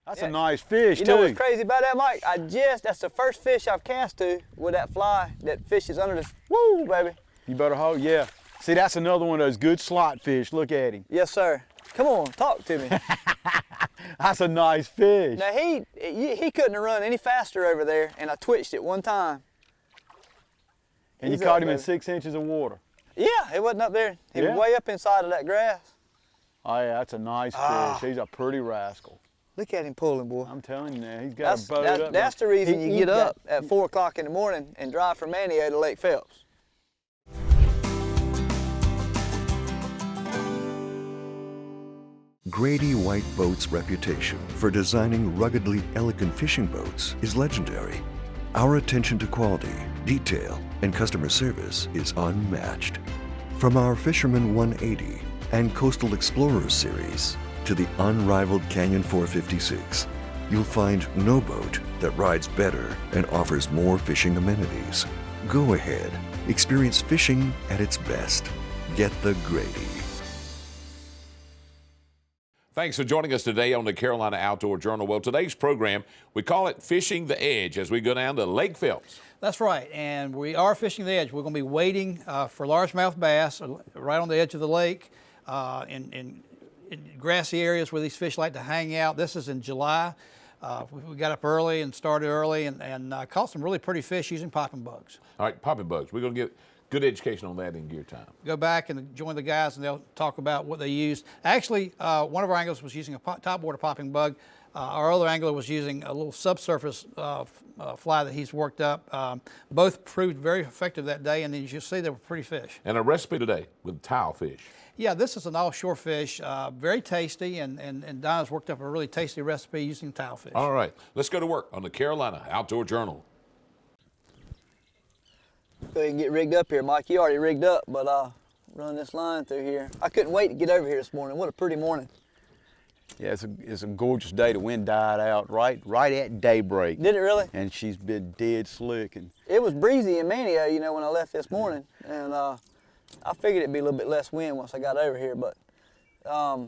That's a nice fish, too. too. You know what's crazy about that, Mike? That's the first fish I've cast to with that fly that fishes under this. Woo, baby. You better hold, yeah. See, that's another one of those good slot fish. Look at him. Yes, sir. Come on, talk to me. That's a nice fish. Now, he couldn't have run any faster over there, and I twitched it one time. And you caught him in 6 inches of water. Yeah, it wasn't up there. He was way up inside of that grass. Oh, yeah, that's a nice fish. He's a pretty rascal. Look at him pulling, boy. I'm telling you now, he's got a boat up. That's the reason you get up at 4 o'clock in the morning and drive from Manio to Lake Phelps. Grady White Boats' reputation for designing ruggedly elegant fishing boats is legendary. Our attention to quality, detail, and customer service is unmatched. From our Fisherman 180 and Coastal Explorers series to the unrivaled Canyon 456, you'll find no boat that rides better and offers more fishing amenities. Go ahead, experience fishing at its best. Get the Grady. Thanks for joining us today on the Carolina Outdoor Journal. Well, today's program, we call it Fishing the Edge as we go down to Lake Phelps. That's right, and we are fishing the edge. We're going to be waiting for largemouth bass right on the edge of the lake in grassy areas where these fish like to hang out. This is in July. We got up early and started early and caught some really pretty fish using popping bugs. All right, popping bugs. We're going to get good education on that in gear time. Go back and join the guys and they'll talk about what they used. Actually, one of our anglers was using a topwater popping bug. Our other angler was using a little subsurface fly that he's worked up. Both proved very effective that day, and as you see, they were pretty fish. And a recipe today with tile fish. Yeah, this is an offshore fish, very tasty, and Donna's worked up a really tasty recipe using tile fish. All right, let's go to work on the Carolina Outdoor Journal. Go ahead and get rigged up here, Mike. You already rigged up, but run this line through here. I couldn't wait to get over here this morning. What a pretty morning. Yeah, it's a gorgeous day. The wind died out right at daybreak. Did it really? And she's been dead slick. And it was breezy in Manio, you know, when I left this morning, and I figured it'd be a little bit less wind once I got over here, but I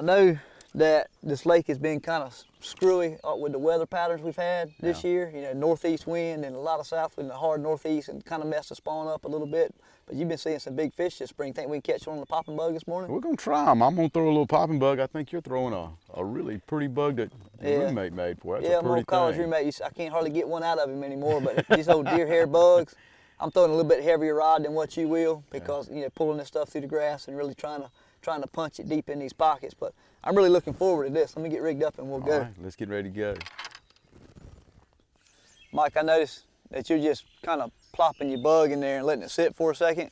know that this lake has been kind of screwy with the weather patterns we've had this year. You know, northeast wind and a lot of south wind, the hard northeast, and kind of messed the spawn up a little bit. But you've been seeing some big fish this spring. Think we can catch one on the popping bug this morning? we're gonna try them. I'm gonna throw a little popping bug. I think you're throwing a really pretty bug that your roommate made for. That's a pretty my old college roommate. I can't hardly get one out of him anymore. But these old deer hair bugs, I'm throwing a little bit heavier rod than what you will because you know, pulling this stuff through the grass and really trying to punch it deep in these pockets. But I'm really looking forward to this. Let me get rigged up and we'll go. All right, let's get ready to go. Mike, I noticed that you're just kind of plopping your bug in there and letting it sit for a second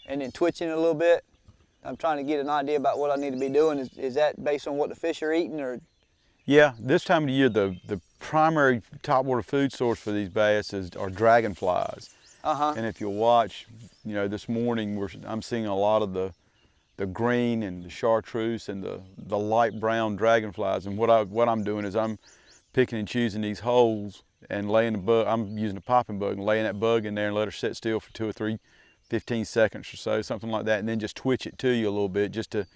and then twitching it a little bit. I'm trying to get an idea about what I need to be doing. Is that based on what the fish are eating, or? Yeah, this time of the year, the primary topwater food source for these bass are dragonflies. And if you'll watch, you know, this morning I'm seeing a lot of the green and the chartreuse and the light brown dragonflies. And what I'm doing is I'm picking and choosing these holes and laying the bug. I'm using a popping bug and laying that bug in there and let her sit still for 2 or 3, 15 seconds or so, something like that, and then just twitch it to you a little bit just to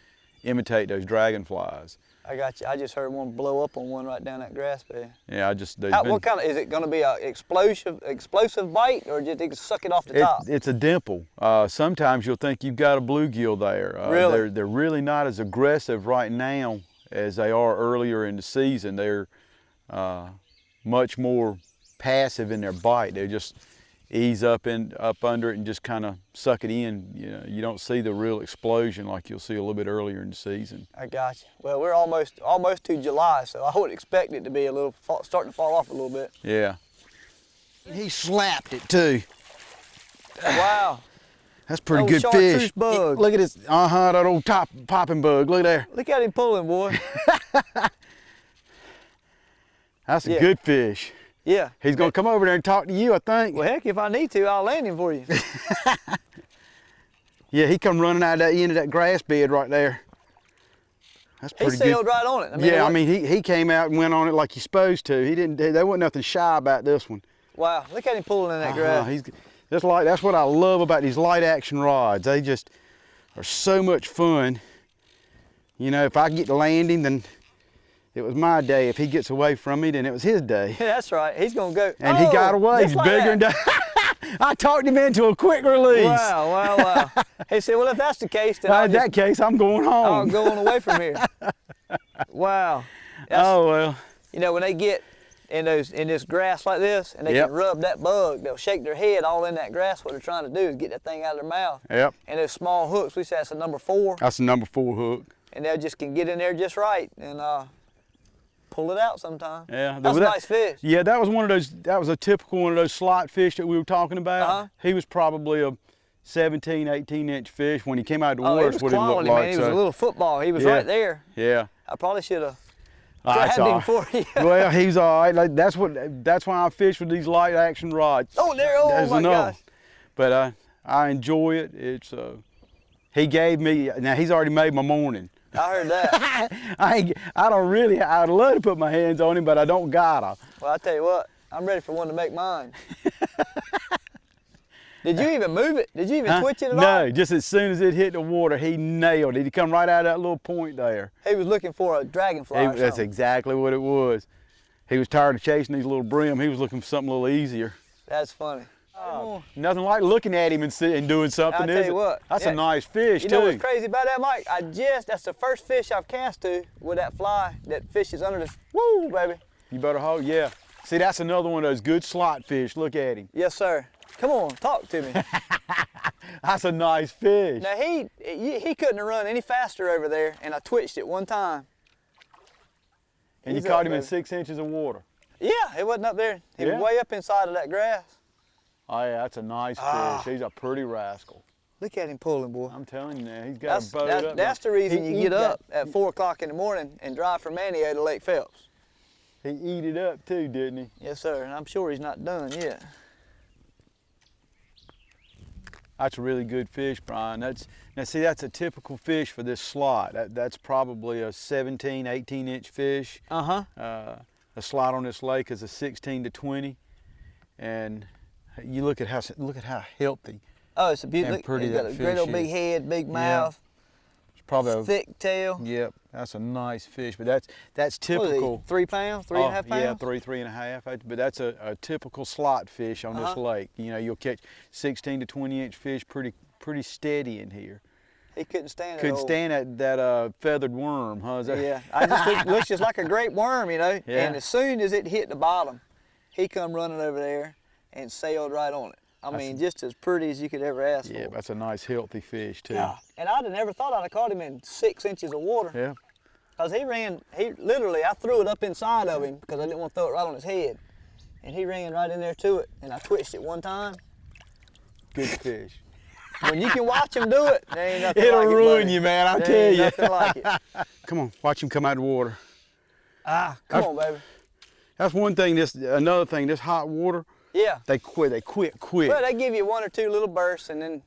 imitate those dragonflies. I got you. I just heard one blow up on one right down that grass bed. Yeah, what kind of, is it going to be an explosive bite, or just they can suck it off the top? It's a dimple. Sometimes you'll think you've got a bluegill there. Really? They're really not as aggressive right now as they are earlier in the season. They're much more passive in their bite. They just ease up under it and just kind of suck it in. You know, you don't see the real explosion like you'll see a little bit earlier in the season. I got you. Well, we're almost to July, so I would expect it to be starting to fall off a little bit. Yeah. He slapped it too. Wow. That's pretty good fish. Bug. Look at this. That old popping bug. Look there. Look at him pulling, boy. That's a good fish. Yeah. He's going to come over there and talk to you, I think. Well, heck, if I need to, I'll land him for you. Yeah, he come running out of that end of that grass bed right there. That's pretty good. He sailed right on it. I mean, he came out and went on it like he's supposed to. There wasn't nothing shy about this one. Wow, look at him pulling in that grass. That's what I love about these light action rods. They just are so much fun You know, if I get to land him, then it was my day. If he gets away from me, then it was his day. Yeah, that's right. He's gonna go. And he got away. He's like bigger that. than I talked him into a quick release. Wow. He said, well, if that's the case, then In that case, I'm going home. I'll go on away from here. Wow. Oh, well. You know, when they get in this grass like this, and they can rub that bug, they'll shake their head all in that grass. What they're trying to do is get that thing out of their mouth. Yep. And those small hooks, we say that's a number 4. That's a number 4 hook. And they just can get in there just right and pull it out sometime. Yeah. That's a nice fish. Yeah, that was one of those, that was a typical one of those slot fish that we were talking about. He was probably a 17, 18-inch fish. When he came out of the water, He was what he looked quality, like. man. He was a little football. He was right there. Yeah. I probably should have That's grabbed him all for you. Well, he's all right. Like, that's why I fish with these light action rods. Oh, There's my another. gosh. But I enjoy it. It's he gave me, now he's already made my morning. I heard that. I'd love to put my hands on him, but I don't gotta. Well, I tell you what, I'm ready for one to make mine. Did you even move it? Did you even twitch it at all? No, just as soon as it hit the water, he nailed it. He come right out of that little point there. He was looking for a dragonfly or That's something. exactly what it was. He was tired of chasing these little brim. He was looking for something a little easier. That's funny. Nothing like looking at him and doing something, I'll tell is you it? what. That's a nice fish, You too. know what's crazy about that, Mike? That's the first fish I've cast to with that fly that fishes under this. Woo, baby. You better hold, yeah. See, that's another one of those good slot fish. Look at him. Yes, sir. Come on, talk to me. That's a nice fish. Now, he couldn't have run any faster over there, and I twitched it one time. And you He's caught up, him in baby. 6 inches of water. Yeah, he wasn't up there. He was Yeah. way up inside of that grass. Oh, yeah, that's a nice fish. He's a pretty rascal. Look at him pulling, boy. I'm telling you now, he's got a boat up. That's the reason He you eat get that- up at 4 o'clock in the morning and drive from Manio to Lake Phelps. He eat it up too, didn't he? Yes, sir, and I'm sure he's not done yet. That's a really good fish, Brian. Now see, that's a typical fish for this slot. That's probably a 17, 18-inch fish. A slot on this lake is a 16 to 20, and you look at how healthy. Oh, it's a beautiful. And pretty He's got that a great old fish big is. head, big Yeah. mouth, Probably thick tail. Yep, that's a nice fish, but that's What is he, typical. 3 pounds, 3.5 pounds? Yeah, 3.5. But that's a typical slot fish on this lake. You know, you'll catch 16 to 20-inch fish pretty steady in here. He couldn't stand it. Couldn't stand that feathered worm, huh? Yeah, looks just like a great worm, you know. Yeah. And as soon as it hit the bottom, he come running over there and sailed right on it. I mean, just as pretty as you could ever ask Yeah, for. that's a nice healthy fish too. Yeah. And I'd have never thought I'd have caught him in 6 inches of water. Yeah. Because I threw it up inside of him because I didn't want to throw it right on his head. And he ran right in there to it, and I twitched it one time. Good fish. When you can watch him do it, there ain't nothing It'll like it, ruin buddy. you, man, I There tell ain't you. nothing like it. Come on, watch him come out of the water. Come on, baby. That's one thing. Another thing. This hot water, Yeah. they quit quick. Well, they give you 1 or 2 little bursts, and then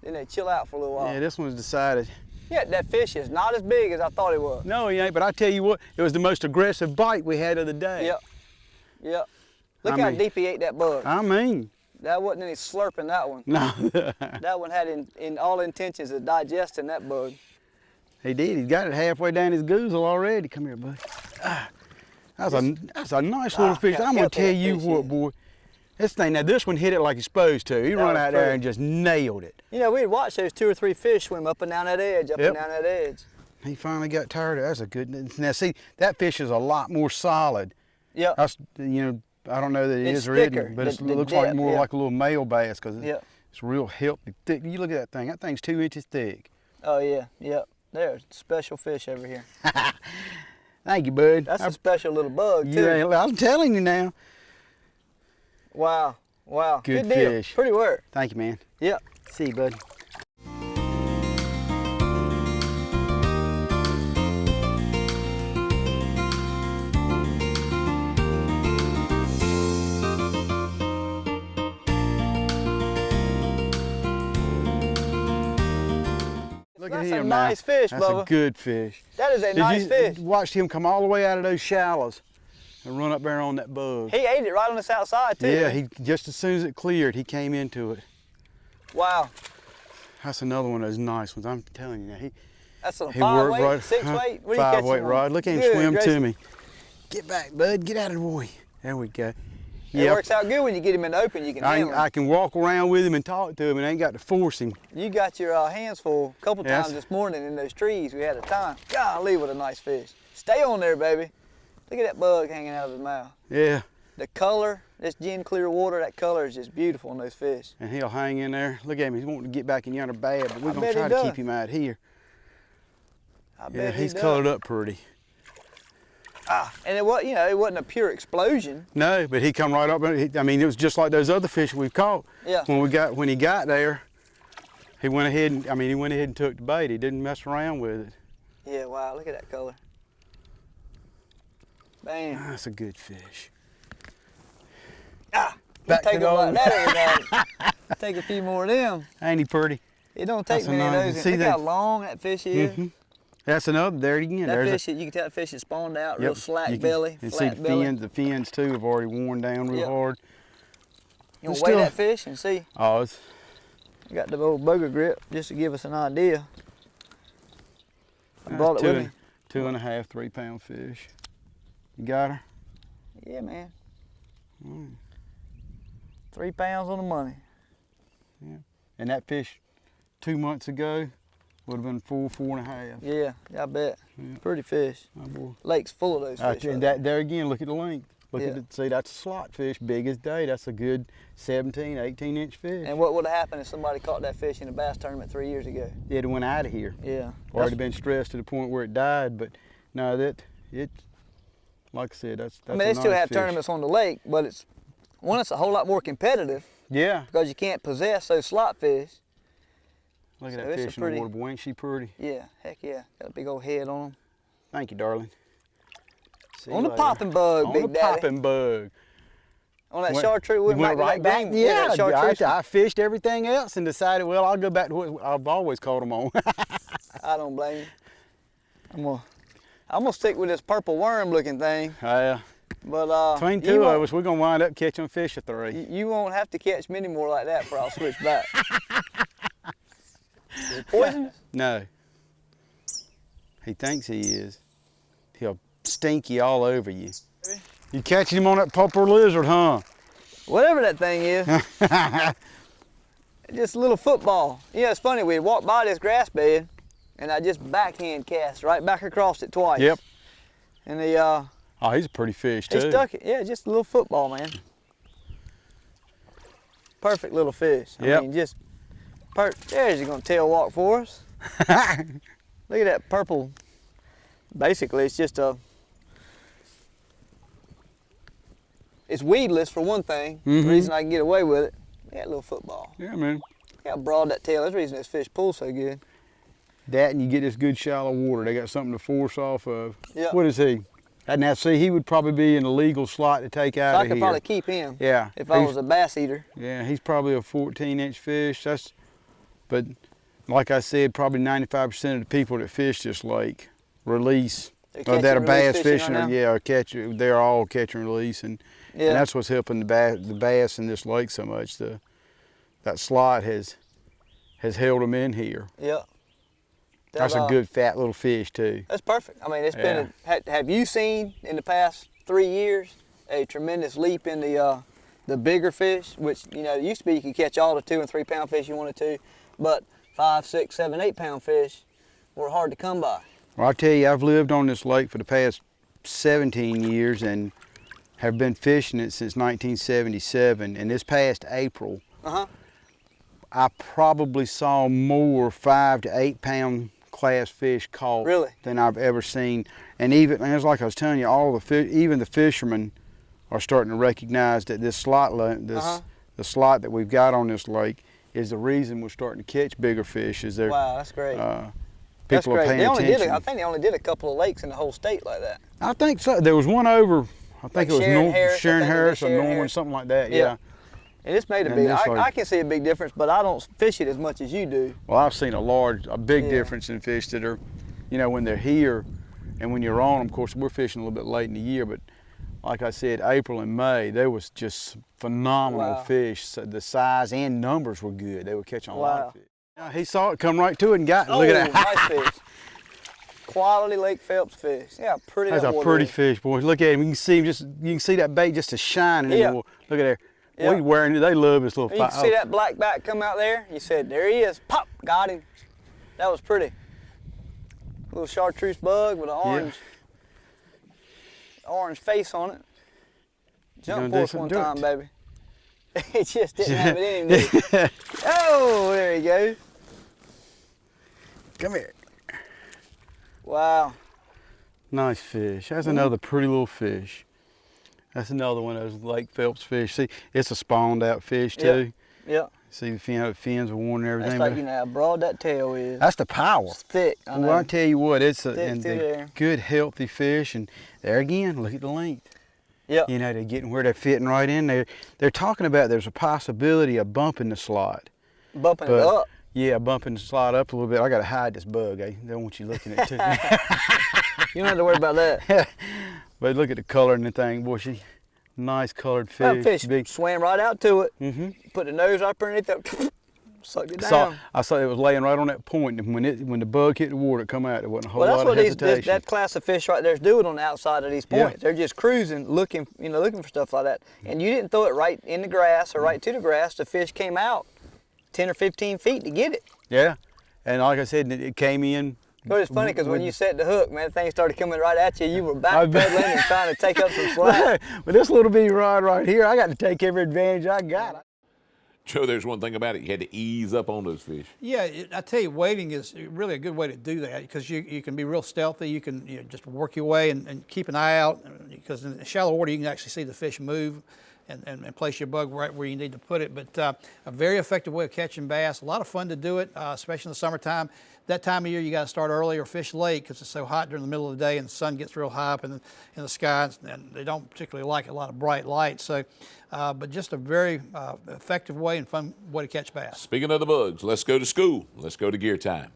they chill out for a little while. Yeah, this one's decided. Yeah, that fish is not as big as I thought it was. No, he ain't. But I tell you what, it was the most aggressive bite we had of the day. Yep. Yep. Look I how mean- deep he ate that bug. I mean, That wasn't any slurping, that one. no. That one had in all intentions of digesting that bug. He did. He's got it halfway down his goozle already. Come here, bud. That's a nice little fish. yeah, I'm gonna healthy tell that you fish what, is. boy. This thing, now this one hit it like he's supposed to. He run was out there pretty. and just nailed it. You know, we'd watch those 2 or 3 fish swim up and down that edge, up Yep. and down that edge. He finally got tired of it. That's a good. Now see, that fish is a lot more solid. Yep. That's, I don't know that it It's is or thicker, isn't, but it the looks like depth, more yeah. like a little male bass because Yep. it's real healthy, thick. You look at that thing. That thing's 2 inches thick. Oh, yeah. Yep. They're special fish over here. Thank you, bud. That's a special little bug, You too. ain't- I'm telling you now. Wow. Wow. Good deal. fish. Pretty work. Thank you, man. Yep. See you, bud. Look at That's him a now. nice fish, That's Bubba. a good fish. That is a nice fish. Watched him come all the way out of those shallows and run up there on that bug. He ate it right on the south side, too. Yeah, he just as soon as it cleared, he came into it. Wow. That's another one of those nice ones. I'm telling you now. That's a He 5 worked weight, right, 6 weight? What are you 5 catching weight on? rod. Look at him Good swim gracious. to me. Get back, bud. Get out of the way. There we go. It works out good when you get him in the open. You can handle him. I can walk around with him and talk to him and ain't got to force him. You got your hands full a couple times this morning in those trees. We had a time. Golly, what a nice fish. Stay on there, baby. Look at that bug hanging out of his mouth. Yeah. The color, this gin clear water, that color is just beautiful on those fish. And he'll hang in there. Look at him. He's wanting to get back in yonder bad, but we're I going bet to he try to does. keep him out here. I Yeah, bet he's he colored does. up pretty. And it was, it wasn't a pure explosion. No, but he come right up. I mean, it was just like those other fish we've caught. Yeah. When he got there, he went ahead and took the bait. He didn't mess around with it. Yeah, wow, look at that color. Bam. That's a good fish. Back Back take to them the like that, everybody. Take a few more of them. Ain't he pretty? It don't take That's a many of nice- those. see Look that- how long that fish is. Mm-hmm. That's another. There it again. That There's fish, you can tell that fish is spawned out, Yep, real slack you can- belly, and see flat the belly. fins. The fins too have already worn down real Yep. hard. You want It's to weigh still- that fish and see? Oh, it's I got the old bugger grip just to give us an idea. I brought it with me. 2.5, 3 pound fish. You got her? Yeah, man. 3 pounds on the money. And that fish 2 months ago would have been 4.5. Yeah, I bet. Yeah. Pretty fish. Oh, boy. Lake's full of those fish. And right that there again, look at the length. Look Yeah. at it. See, that's a slot fish, big as day. That's a good 17, 18 inch fish. And what would have happened if somebody caught that fish in a bass tournament 3 years ago? It went out of here. Yeah. Already been stressed to the point where it died, but no, like I said, that's I mean, they a still nice have fish. tournaments on the lake, but it's a whole lot more competitive Yeah. because you can't possess those slot fish. Look at So that it's a fish in pretty- the water, boy. Ain't she pretty? Yeah, heck yeah. Got a big old head on them. Thank you, darling. See On you the later. popping bug, On Big the Daddy. popping bug. On that Went- chartreuse, you we might went go right that back. green- Yeah, that chartreuse. I fished everything else and decided, well, I'll go back to what I've always caught them on. I don't blame you. I'm gonna stick with this purple worm looking thing. But Between you two won't- of us, we're gonna wind up catching fish at 3. You won't have to catch many more like that before I'll switch back. They're poisonous? No. He thinks he is. He'll stink you all over you. You catching him on that purple lizard, huh? Whatever that thing is. Just a little football. You know, it's funny, we'd walk by this grass bed and I just backhand cast right back across it twice. Yep. And the Oh, he's a pretty fish too. he stuck it. Yeah, just a little football, man. Perfect little fish. I Yep. mean, just there's he gonna tail walk for us. Look at that purple. Basically, it's just it's weedless for one thing. The reason I can get away with it. Yeah, little football. Yeah, man. Look how broad that tail. That's the reason this fish pulls so good. That and you get this good shallow water. They got something to force off of. Yeah. What is he? And now see, he would probably be an illegal slot to take out So I of could here. probably keep him. Yeah. If I was a bass eater. Yeah, he's probably a 14-inch fish. But like I said, probably 95% of the people that fish this lake release, They're or that catch are and release bass fishing fishing, right or now? yeah, or catch. They're all catch and release, and Yeah. that's what's helping the bass in this lake so much. That slot has held them in here. Yeah. That's a good fat little fish too. That's perfect. I mean, it's been. Have you seen in the past 3 years a tremendous leap in the bigger fish? Which it used to be you could catch all the 2 and 3 pound fish you wanted to, but 5, 6, 7, 8 pound fish were hard to come by. Well, I tell you, I've lived on this lake for the past 17 years and have been fishing it since 1977. And this past April, I probably saw more 5 to 8 pound class fish caught than I've ever seen. And it's like I was telling you, even the fishermen are starting to recognize that this slot, the slot that we've got on this lake, is the reason we're starting to catch bigger fish. Wow, that's great. People are paying attention. I think they only did a couple of lakes in the whole state like that. I think so. There was one over, I think it was Sharon Harris or Sharon Norman, Harris. something like that. Yeah. And it's made a And big. this I can see a big difference, but I don't fish it as much as you do. Well, I've seen a big difference in fish that are, when they're here, and when you're on them. Of course, we're fishing a little bit late in the year, but like I said, April and May, there was just phenomenal fish. So the size and numbers were good. They were catching a lot of fish. Yeah, he saw it, come right to it, and got it. Look at that. Nice fish. Quality Lake Phelps fish. Yeah, pretty. That's that a water pretty is. fish, boy. Look at him. You can see him you can see that bait just a shining in Yeah. the water. Look at there. Yeah. Boy, he's wearing it. They love this little You can see that black back come out there. You said, there he is. Pop, got him. That was pretty. Little chartreuse bug with an orange face on it. Jump for us one time, baby. It just didn't have it in him, did it? Oh, there he goes. Come here. Wow. Nice fish. That's another pretty little fish. That's another one of those Lake Phelps fish. See, it's a spawned out fish too. Yep. See the fins are worn and everything. That's like, you know, how broad that tail is. That's the power. It's thick. I know. Well, I tell you what, it's a Thick through there. good, healthy fish. And there again, look at the length. Yep. You know, they're getting where they're fitting right in there. They're talking about there's a possibility of bumping the slot. Bumping it up. Yeah, bumping the slot up a little bit. I got to hide this bug. I don't want you looking at it too. You don't have to worry about that. But look at the color and the thing. Boy, nice colored fish. That fish Big. swam right out to it. Mm-hmm. Put the nose up underneath it. Sucked it down. I saw it was laying right on that point, and when the bug hit the water, it come out. There wasn't a whole Well, lot that's of what hesitation. that class of fish right there is doing on the outside of these Yeah. points. They're just cruising, looking for stuff like that. And you didn't throw it right in the grass or right to the grass. The fish came out 10 or 15 feet to get it. Yeah, and like I said, it came in. But it's funny because when you set the hook, man, things started coming right at you. You were I bet. backpedaling and trying to take up some slack. But this little bitty rod right here, I got to take every advantage I got. Joe, there's one thing about it. You had to ease up on those fish. Yeah, I tell you, wading is really a good way to do that because you can be real stealthy. You can just work your way and keep an eye out because in shallow water you can actually see the fish move and place your bug right where you need to put it. But a very effective way of catching bass. A lot of fun to do it, especially in the summertime. That time of year you got to start early or fish late because it's so hot during the middle of the day and the sun gets real high up in the sky, and they don't particularly like a lot of bright light. So, but just a very effective way and fun way to catch bass. Speaking of the bugs, let's go to school. Let's go to gear time.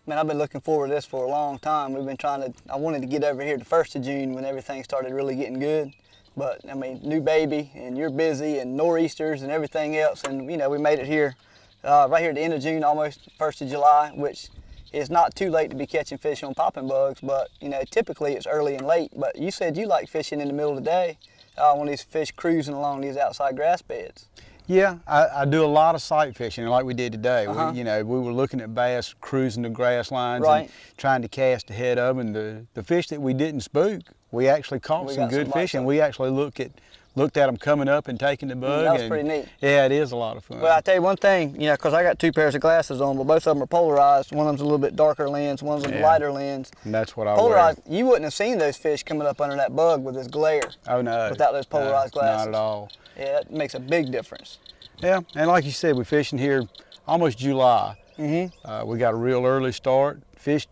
Man, I've been looking forward to this for a long time. I wanted to get over here the 1st of June when everything started really getting good. But, I mean, new baby, and you're busy, and nor'easters and everything else. And, we made it here, right here at the end of June, almost 1st of July, which is not too late to be catching fish on popping bugs. But, typically it's early and late. But you said you like fishing in the middle of the day when these fish cruising along these outside grass beds. Yeah, I do a lot of sight fishing like we did today. Uh-huh. We were looking at bass cruising the grass lines Right. and trying to cast ahead of them. And the fish that we didn't spook, we actually caught some got good some fish, bites and on we actually looked at them coming up and taking the bug. that was and pretty neat. Yeah, it is a lot of fun. Well, I tell you one thing, because I got 2 pairs of glasses on, but both of them are polarized. One of them's a little bit darker lens, one's a Yeah. lighter lens. And that's what I Polarized, you wouldn't have seen those fish coming up under that bug with this glare. wear. Oh no. Without those polarized No, glasses. Not at all. Yeah, it makes a big difference. Yeah, and like you said, we're fishing here almost July. Mm-hmm. We got a real early start. Fish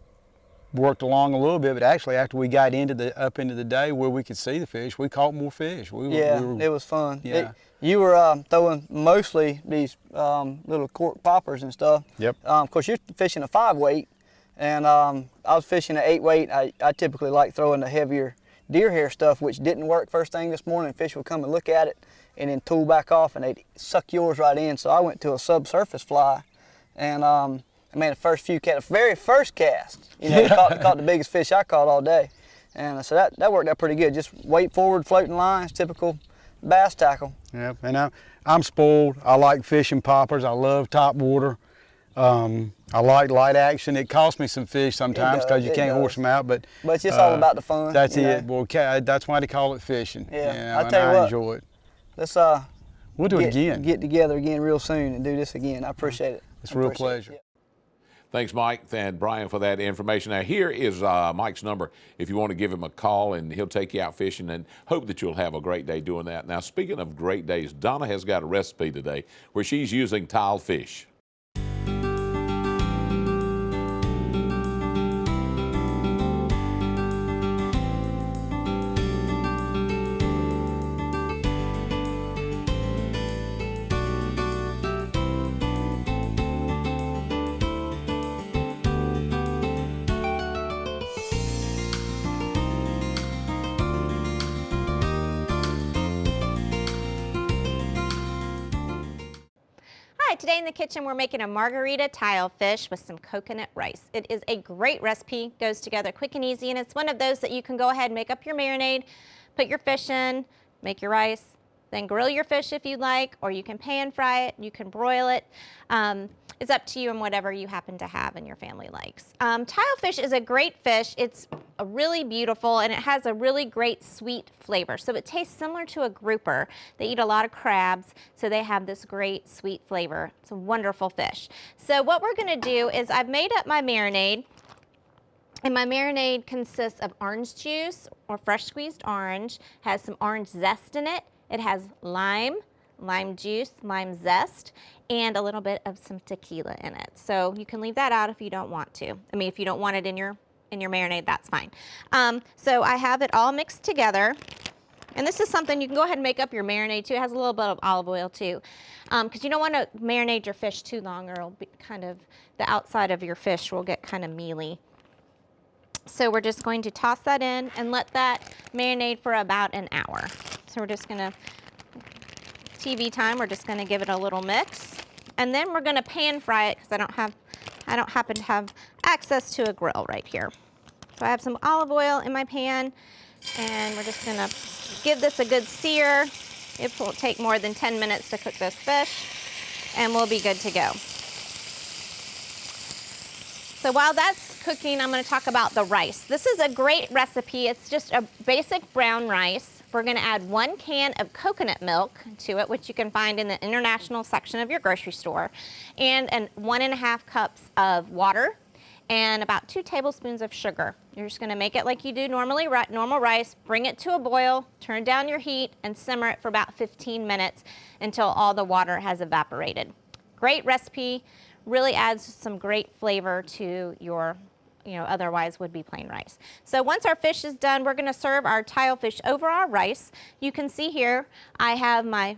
worked along a little bit, but actually after we got up into the day where we could see the fish, we caught more fish. It was fun. Yeah. You were throwing mostly these little cork poppers and stuff. Yep. Of course, you're fishing a 5-weight, and I was fishing an 8-weight. I typically like throwing the heavier deer hair stuff, which didn't work first thing this morning. Fish would come and look at it and then tool back off, and they'd suck yours right in. So I went to a subsurface fly, and I made the very first cast. Caught the biggest fish I caught all day, and so that worked out pretty good. Just weight forward, floating lines, typical bass tackle. Yep, and I'm spoiled. I like fishing poppers. I love top water. I like light action. It costs me some fish sometimes because you can't horse them out, but it's just all about the fun. That's it. Well, that's why they call it fishing. Yeah, and I tell you what, enjoy it. Let's We'll do it again. Get together again real soon and do this again. I appreciate it. It's a real pleasure. Thanks, Mike and Brian, for that information. Now, here is Mike's number if you want to give him a call, and he'll take you out fishing, and hope that you'll have a great day doing that. Now, speaking of great days, Donna has got a recipe today where she's using tile fish. today in the kitchen we're making a margarita tile fish with some coconut rice. It is a great recipe, goes together quick and easy, and it's one of those that you can go ahead and make up your marinade, put your fish in, make your rice, then grill your fish if you like, or you can pan fry it, you can broil it. It's up to you and whatever you happen to have and your family likes. Tile fish is a great fish. It's really beautiful and it has a really great sweet flavor. So it tastes similar to a grouper. They eat a lot of crabs, so they have this great sweet flavor. It's a wonderful fish. So what we're gonna do is I've made up my marinade, and my marinade consists of orange juice or fresh squeezed orange, has some orange zest in it. It has lime juice, lime zest, and a little bit of some tequila in it. So you can leave that out if you don't want to. I mean, if you don't want it in your marinade, that's fine. So I have it all mixed together. And this is something you can go ahead and make up your marinade too. It has a little bit of olive oil too. Because you don't want to marinate your fish too long or it'll be kind of, the outside of your fish will get kind of mealy. So we're just going to toss that in and let that marinate for about an hour. So we're just gonna, TV time, we're just gonna give it a little mix. And then we're gonna pan fry it because I don't happen to have access to a grill right here. So I have some olive oil in my pan and we're just gonna give this a good sear. It won't take more than 10 minutes to cook this fish and we'll be good to go. So while that's cooking, I'm gonna talk about the rice. This is a great recipe. It's just a basic brown rice. We're gonna add 1 can of coconut milk to it, which you can find in the international section of your grocery store, and 1.5 cups of water, and about 2 tablespoons of sugar. You're just gonna make it like you do normally, normal rice, bring it to a boil, turn down your heat, and simmer it for about 15 minutes until all the water has evaporated. Great recipe. Really adds some great flavor to your, otherwise would be plain rice. So once our fish is done, we're gonna serve our tile fish over our rice. You can see here, I have my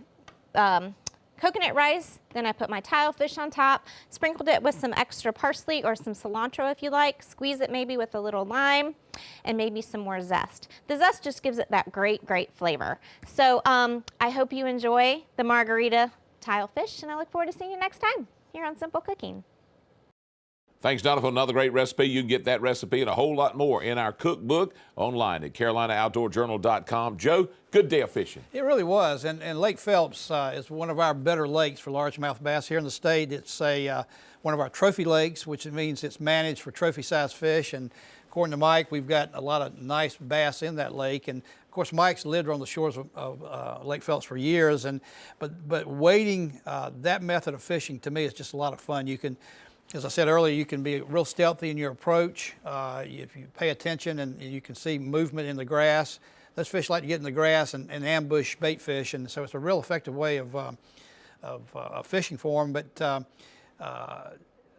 coconut rice, then I put my tile fish on top, sprinkled it with some extra parsley or some cilantro if you like, squeeze it maybe with a little lime, and maybe some more zest. The zest just gives it that great, great flavor. So I hope you enjoy the margarita tile fish, and I look forward to seeing you next time here on Simple Cooking. Thanks, Donna, for another great recipe. You can get that recipe and a whole lot more in our cookbook online at CarolinaOutdoorJournal.com. Joe, good day of fishing. It really was, and Lake Phelps is one of our better lakes for largemouth bass here in the state. It's one of our trophy lakes, which means it's managed for trophy-sized fish, and according to Mike, we've got a lot of nice bass in that lake. And of course, Mike's lived on the shores of Lake Phelps for years, but wading that method of fishing to me is just a lot of fun. You can, as I said earlier, you can be real stealthy in your approach if you pay attention, and you can see movement in the grass. Those fish like to get in the grass and ambush bait fish, and so it's a real effective way of fishing for them. But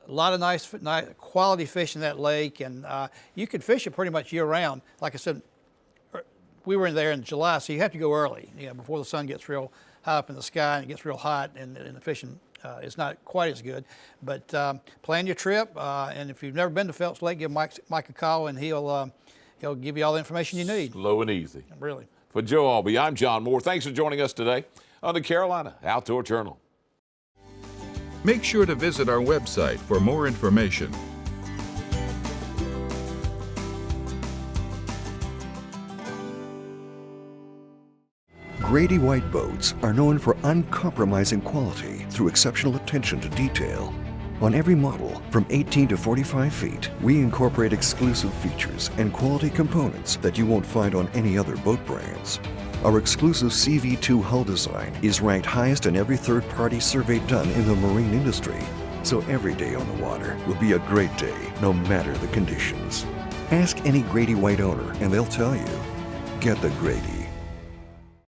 a lot of nice quality fish in that lake, and you can fish it pretty much year round. Like I said, we were in there in July, so you have to go early, before the sun gets real high up in the sky and it gets real hot, and the fishing is not quite as good. But plan your trip, and if you've never been to Phelps Lake, give Mike a call, and he'll give you all the information you need. Slow and easy. Really. For Joe Albee, I'm John Moore. Thanks for joining us today on the Carolina Outdoor Journal. Make sure to visit our website for more information. Grady White boats are known for uncompromising quality through exceptional attention to detail. On every model, from 18 to 45 feet, we incorporate exclusive features and quality components that you won't find on any other boat brands. Our exclusive CV2 hull design is ranked highest in every third-party survey done in the marine industry. So every day on the water will be a great day, no matter the conditions. Ask any Grady White owner and they'll tell you, get the Grady.